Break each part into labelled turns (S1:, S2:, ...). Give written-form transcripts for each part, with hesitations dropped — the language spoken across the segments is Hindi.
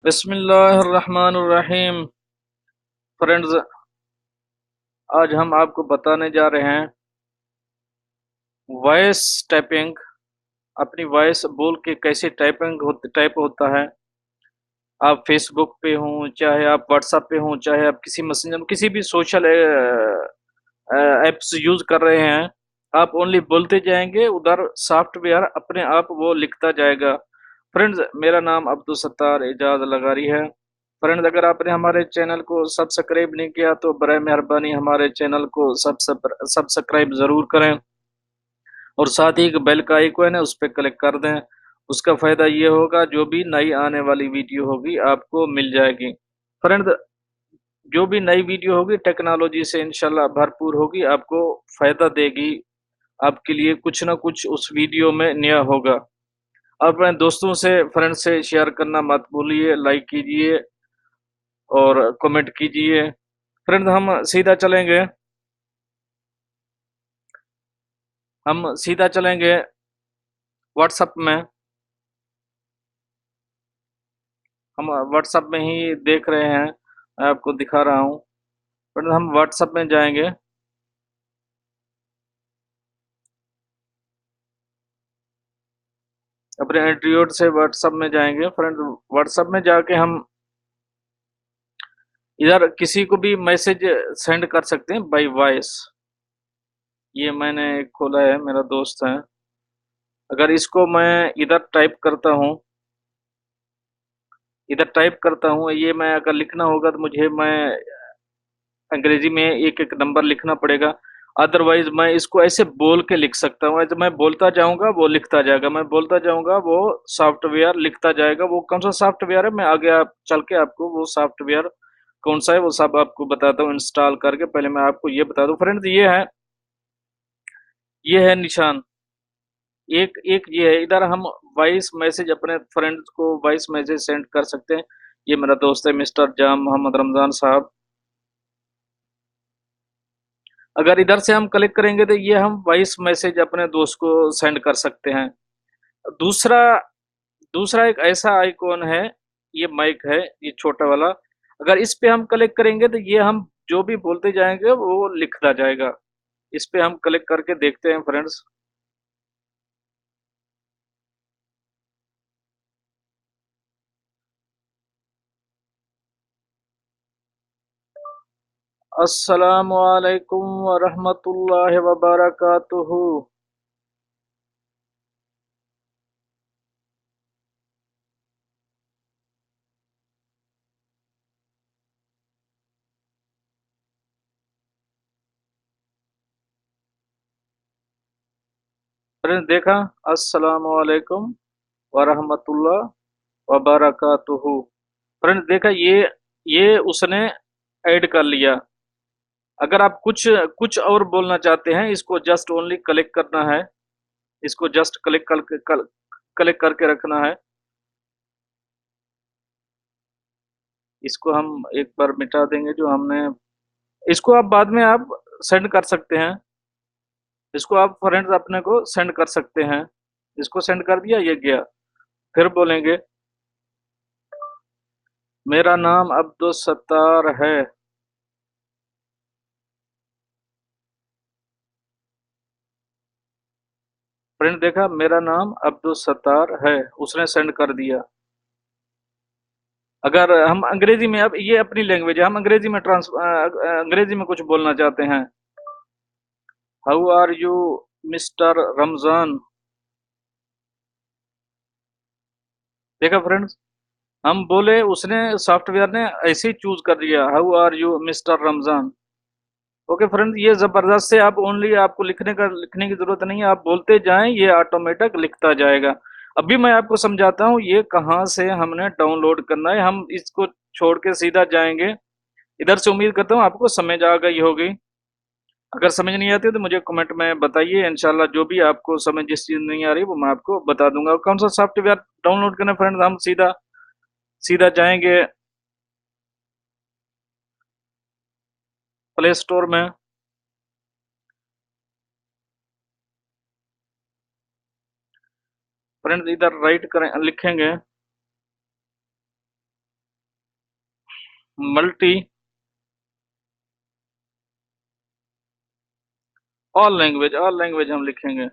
S1: बिस्मिल्लाहिर्रहमानिर्रहीम। फ्रेंड्स, आज हम आपको बताने जा रहे हैं वॉइस टाइपिंग। अपनी वॉइस बोल के कैसे टाइप होता है। आप फेसबुक पे हों, चाहे आप व्हाट्सएप पे हों, चाहे आप किसी मैसेंजर में किसी भी सोशल एप्स यूज कर रहे हैं, आप ओनली बोलते जाएंगे, उधर सॉफ्टवेयर अपने आप वो लिखता जाएगा। फ्रेंड्स, मेरा नाम अब्दुल सत्तार एजाज लगारी है। फ्रेंड्स, अगर आपने हमारे चैनल को सब्सक्राइब नहीं किया तो बराए मेहरबानी हमारे चैनल को सब्सक्राइब जरूर करें, और साथ ही एक बेल का आइकन है उस पर क्लिक कर दें। उसका फायदा ये होगा, जो भी नई आने वाली वीडियो होगी आपको मिल जाएगी। फ्रेंड, जो भी नई वीडियो होगी टेक्नोलॉजी से इंशाल्लाह भरपूर होगी, आपको फायदा देगी। आपके लिए कुछ ना कुछ उस वीडियो में नया होगा। आप अपने दोस्तों से, फ्रेंड से शेयर करना मत भूलिए, लाइक कीजिए और कमेंट कीजिए। फ्रेंड, हम सीधा चलेंगे व्हाट्सएप में। हम व्हाट्सएप में ही देख रहे हैं, मैं आपको दिखा रहा हूँ। फ्रेंड, हम व्हाट्सएप में जाएंगे। अपने एंड्रॉइड से व्हाट्सएप में जाएंगे। फ्रेंड, व्हाट्सएप में जाके हम इधर किसी को भी मैसेज सेंड कर सकते हैं बाय वॉइस। ये मैंने खोला है, मेरा दोस्त है। अगर इसको मैं इधर टाइप करता हूँ, ये मैं अगर लिखना होगा तो मुझे मैं अंग्रेजी में एक एक नंबर लिखना पड़ेगा। अदरवाइज मैं इसको ऐसे बोल के लिख सकता हूँ, ऐसे मैं बोलता जाऊंगा वो लिखता जाएगा, मैं बोलता जाऊंगा वो सॉफ्टवेयर लिखता जाएगा। वो कौन सा सॉफ्टवेयर है, मैं आगे आप चल के आपको वो सॉफ्टवेयर कौन सा है वो सब आपको बताता हूँ इंस्टॉल करके। पहले मैं आपको ये बता दूं फ्रेंड्स, ये है निशान। एक एक ये है, इधर हम वॉइस मैसेज अपने फ्रेंड्स को वॉइस मैसेज सेंड कर सकते हैं। ये मेरा दोस्त है मिस्टर जाम मोहम्मद रमजान साहब। अगर इधर से हम क्लिक करेंगे तो ये हम वॉइस मैसेज अपने दोस्त को सेंड कर सकते हैं। दूसरा दूसरा एक ऐसा आइकॉन है, ये माइक है, ये छोटा वाला। अगर इस पे हम क्लिक करेंगे तो ये हम जो भी बोलते जाएंगे वो लिखता जाएगा। इस पे हम क्लिक करके देखते हैं फ्रेंड्स। अस्सलामु अलैकुम व रहमतुल्लाहि व बरकातुहू। फ्रेंड्स, देखा? अस्सलामु अलैकुम व रहमतुल्लाह व बरकातुहू। फ्रेंड्स, देखा? ये उसने ऐड कर लिया। अगर आप कुछ कुछ और बोलना चाहते हैं, इसको जस्ट ओनली क्लिक करना है। इसको जस्ट क्लिक करके रखना है। इसको हम एक बार मिटा देंगे जो हमने। इसको आप बाद में आप सेंड कर सकते हैं। इसको आप फ्रेंड्स अपने को सेंड कर सकते हैं। इसको सेंड कर दिया, ये गया। फिर बोलेंगे मेरा नाम अब्दुल सत्तार है। फ्रेंड, देखा? मेरा नाम अब्दुल सत्तार है, उसने सेंड कर दिया। अगर हम अंग्रेजी में, अब ये अपनी लैंग्वेज है, हम अंग्रेजी में कुछ बोलना चाहते हैं। How are you mister Ramzan. देखा फ्रेंड्स? हम बोले, उसने सॉफ्टवेयर ने ऐसे ही चूज कर दिया, how are you mister Ramzan. Okay friends, ये जबरदस्त है। आप ओनली आपको लिखने की जरूरत नहीं है, आप बोलते जाएं, ये ऑटोमेटिक लिखता जाएगा। अभी मैं आपको समझाता हूँ ये कहाँ से हमने डाउनलोड करना है। हम इसको छोड़ के सीधा जाएंगे इधर से। उम्मीद करता हूँ आपको समझ आ गई होगी। अगर समझ नहीं आती तो मुझे कमेंट में बताइए, इंशाल्लाह जो भी आपको समझ जिस चीज नहीं आ रही वो मैं आपको बता दूंगा। कौन सा सॉफ्टवेयर डाउनलोड करना फ्रेंड्स, हम सीधा सीधा जाएंगे प्ले स्टोर में। फ्रेंड्स, इधर राइट करें, लिखेंगे मल्टी, ऑल लैंग्वेज हम लिखेंगे।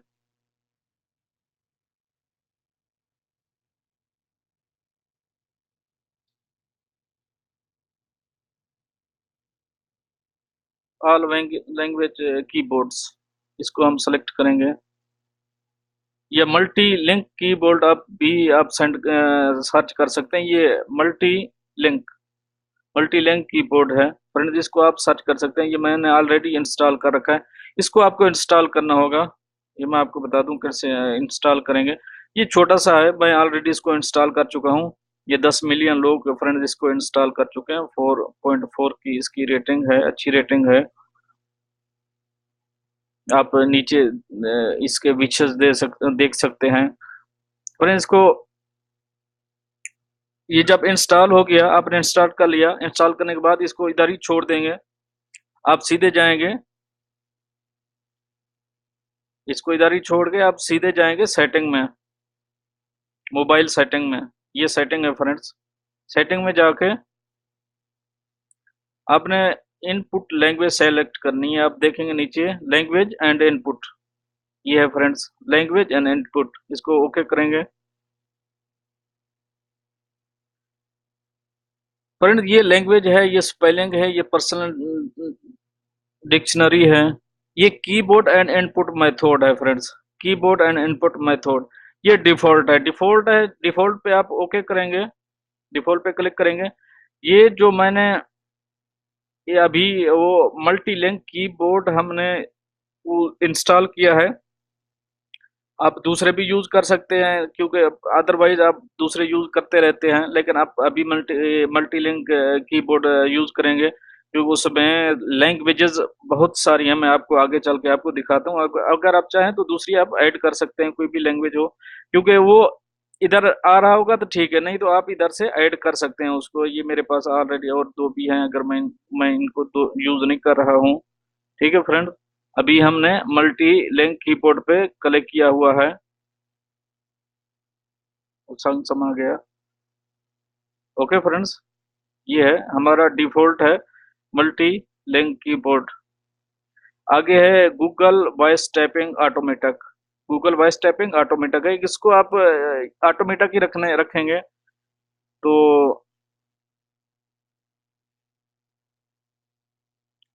S1: ऑल लैंग्वेज कीबोर्ड्स, इसको हम सेलेक्ट करेंगे। ये मल्टी लिंक कीबोर्ड आप भी आप सर्च कर सकते हैं। ये multi link multi link keyboard है फ्रेंड, जिसको आप सर्च कर सकते हैं। ये मैंने ऑलरेडी इंस्टॉल कर रखा है। इसको आपको इंस्टॉल करना होगा। ये मैं आपको बता दूं कैसे इंस्टॉल करेंगे। ये छोटा सा है, मैं ऑलरेडी इसको इंस्टॉल कर चुका हूँ। ये 10 मिलियन लोग फ्रेंड इसको इंस्टॉल कर चुके हैं। 4.4 की इसकी रेटिंग है, अच्छी रेटिंग है। आप नीचे इसके फीचर्स देख सकते हैं फ्रेंड। इसको ये जब इंस्टॉल हो गया, आपने इंस्टॉल कर लिया, इंस्टॉल करने के बाद इसको इधर ही छोड़ देंगे। आप सीधे जाएंगे, इसको इधर ही छोड़ के आप सीधे जाएंगे सेटिंग में, मोबाइल सेटिंग में। ये सेटिंग है फ्रेंड्स। सेटिंग में जाके आपने इनपुट लैंग्वेज सेलेक्ट करनी है। आप देखेंगे नीचे लैंग्वेज एंड इनपुट, ये है फ्रेंड्स लैंग्वेज एंड इनपुट। इसको ओके करेंगे फ्रेंड। ये लैंग्वेज है, ये स्पेलिंग है, ये पर्सनल डिक्शनरी है। ये कीबोर्ड एंड इनपुट मेथड है friends. Keyboard and input method, ये डिफॉल्ट है। डिफॉल्ट पे आप ओके करेंगे, डिफॉल्ट पे क्लिक करेंगे। ये जो मैंने ये अभी वो मल्टी लिंक कीबोर्ड हमने वो इंस्टॉल किया है। आप दूसरे भी यूज कर सकते हैं, क्योंकि अदरवाइज आप दूसरे यूज करते रहते हैं, लेकिन आप अभी मल्टी लिंक कीबोर्ड यूज करेंगे, क्योंकि उसमें लैंग्वेजेस बहुत सारी हैं। मैं आपको आगे चल के आपको दिखाता हूँ। अगर आप चाहें तो दूसरी आप ऐड कर सकते हैं, कोई भी लैंग्वेज हो, क्योंकि वो इधर आ रहा होगा तो ठीक है, नहीं तो आप इधर से ऐड कर सकते हैं उसको। ये मेरे पास ऑलरेडी और दो भी हैं, अगर मैं इनको दो यूज नहीं कर रहा हूँ। ठीक है फ्रेंड, अभी हमने मल्टी लिंक कीबोर्ड पे क्लिक किया हुआ है। संग समा गया। ओके फ्रेंड्स, ये है हमारा डिफॉल्ट है मल्टी लिंक कीबोर्ड। आगे है Google voice typing automatic. Google voice typing automatic है, इसको आप ऑटोमेटिक ही रखेंगे तो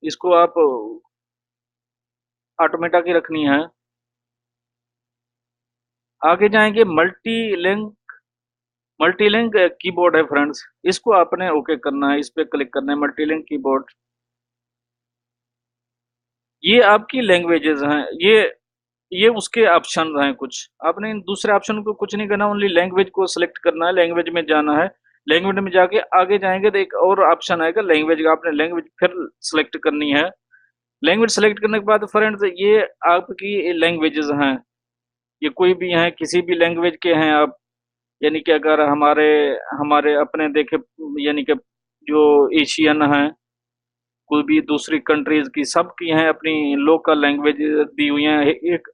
S1: इसको आप ऑटोमेटिक ही रखनी है। आगे जाएंगे मल्टी लिंक कीबोर्ड है फ्रेंड्स। इसको आपने ओके करना है, इस पे क्लिक करना है मल्टी लिंक कीबोर्ड। ये आपकी लैंग्वेजेस हैं, ये उसके ऑप्शन हैं कुछ। आपने इन दूसरे ऑप्शन को कुछ नहीं करना, ओनली लैंग्वेज को सिलेक्ट करना है, लैंग्वेज में जाना है। लैंग्वेज में जाके आगे जाएंगे तो एक और ऑप्शन आएगा लैंग्वेज का, आपने लैंग्वेज फिर सिलेक्ट करनी है। लैंग्वेज सेलेक्ट करने के बाद फ्रेंड्स ये आपकी लैंग्वेजेस हैं। ये कोई भी हैं, किसी भी लैंग्वेज के हैं आप। यानी कि अगर हमारे हमारे अपने देखे, यानी कि जो एशियन हैं, कोई भी दूसरी कंट्रीज की, सब की हैं अपनी लोकल लैंग्वेज दी हुई हैं। एक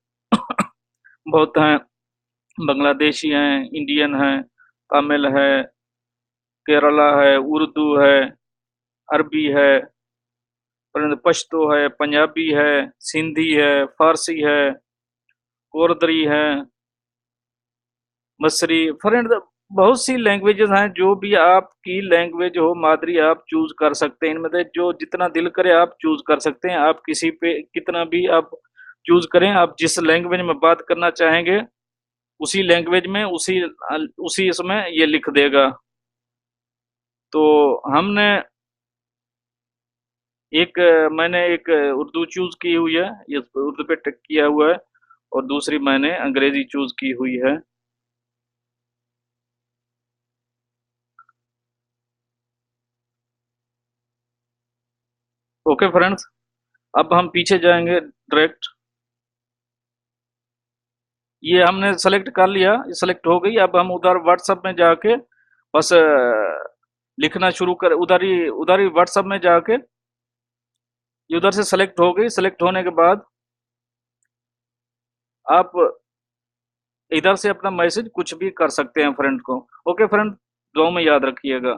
S1: बहुत हैं, बांग्लादेशी हैं, इंडियन हैं, तमिल है, केरला है, उर्दू है, अरबी है, पश्तो है, पंजाबी है, सिंधी है, फारसी है, कोरदरी है, मसरी फ्रेंड। बहुत सी लैंग्वेजेस हैं। जो भी आपकी लैंग्वेज हो मादरी, आप चूज कर सकते हैं। इनमें से जो जितना दिल करे आप चूज कर सकते हैं। आप किसी पे कितना भी आप चूज करें, आप जिस लैंग्वेज में बात करना चाहेंगे उसी लैंग्वेज में उसी उसी इसमें ये लिख देगा। तो हमने मैंने एक उर्दू चूज की हुई है, ये उर्दू पे टिक किया हुआ है, और दूसरी मैंने अंग्रेजी चूज की हुई है। ओके फ्रेंड्स, अब हम पीछे जाएंगे डायरेक्ट। ये हमने सेलेक्ट कर लिया, ये सेलेक्ट हो गई। अब हम उधर व्हाट्सएप में जाके बस लिखना शुरू कर, उधर ही व्हाट्सएप में जाके ये उधर से सेलेक्ट हो गई। सेलेक्ट होने के बाद आप इधर से अपना मैसेज कुछ भी कर सकते हैं फ्रेंड को। ओके फ्रेंड, दुआ में याद रखिएगा।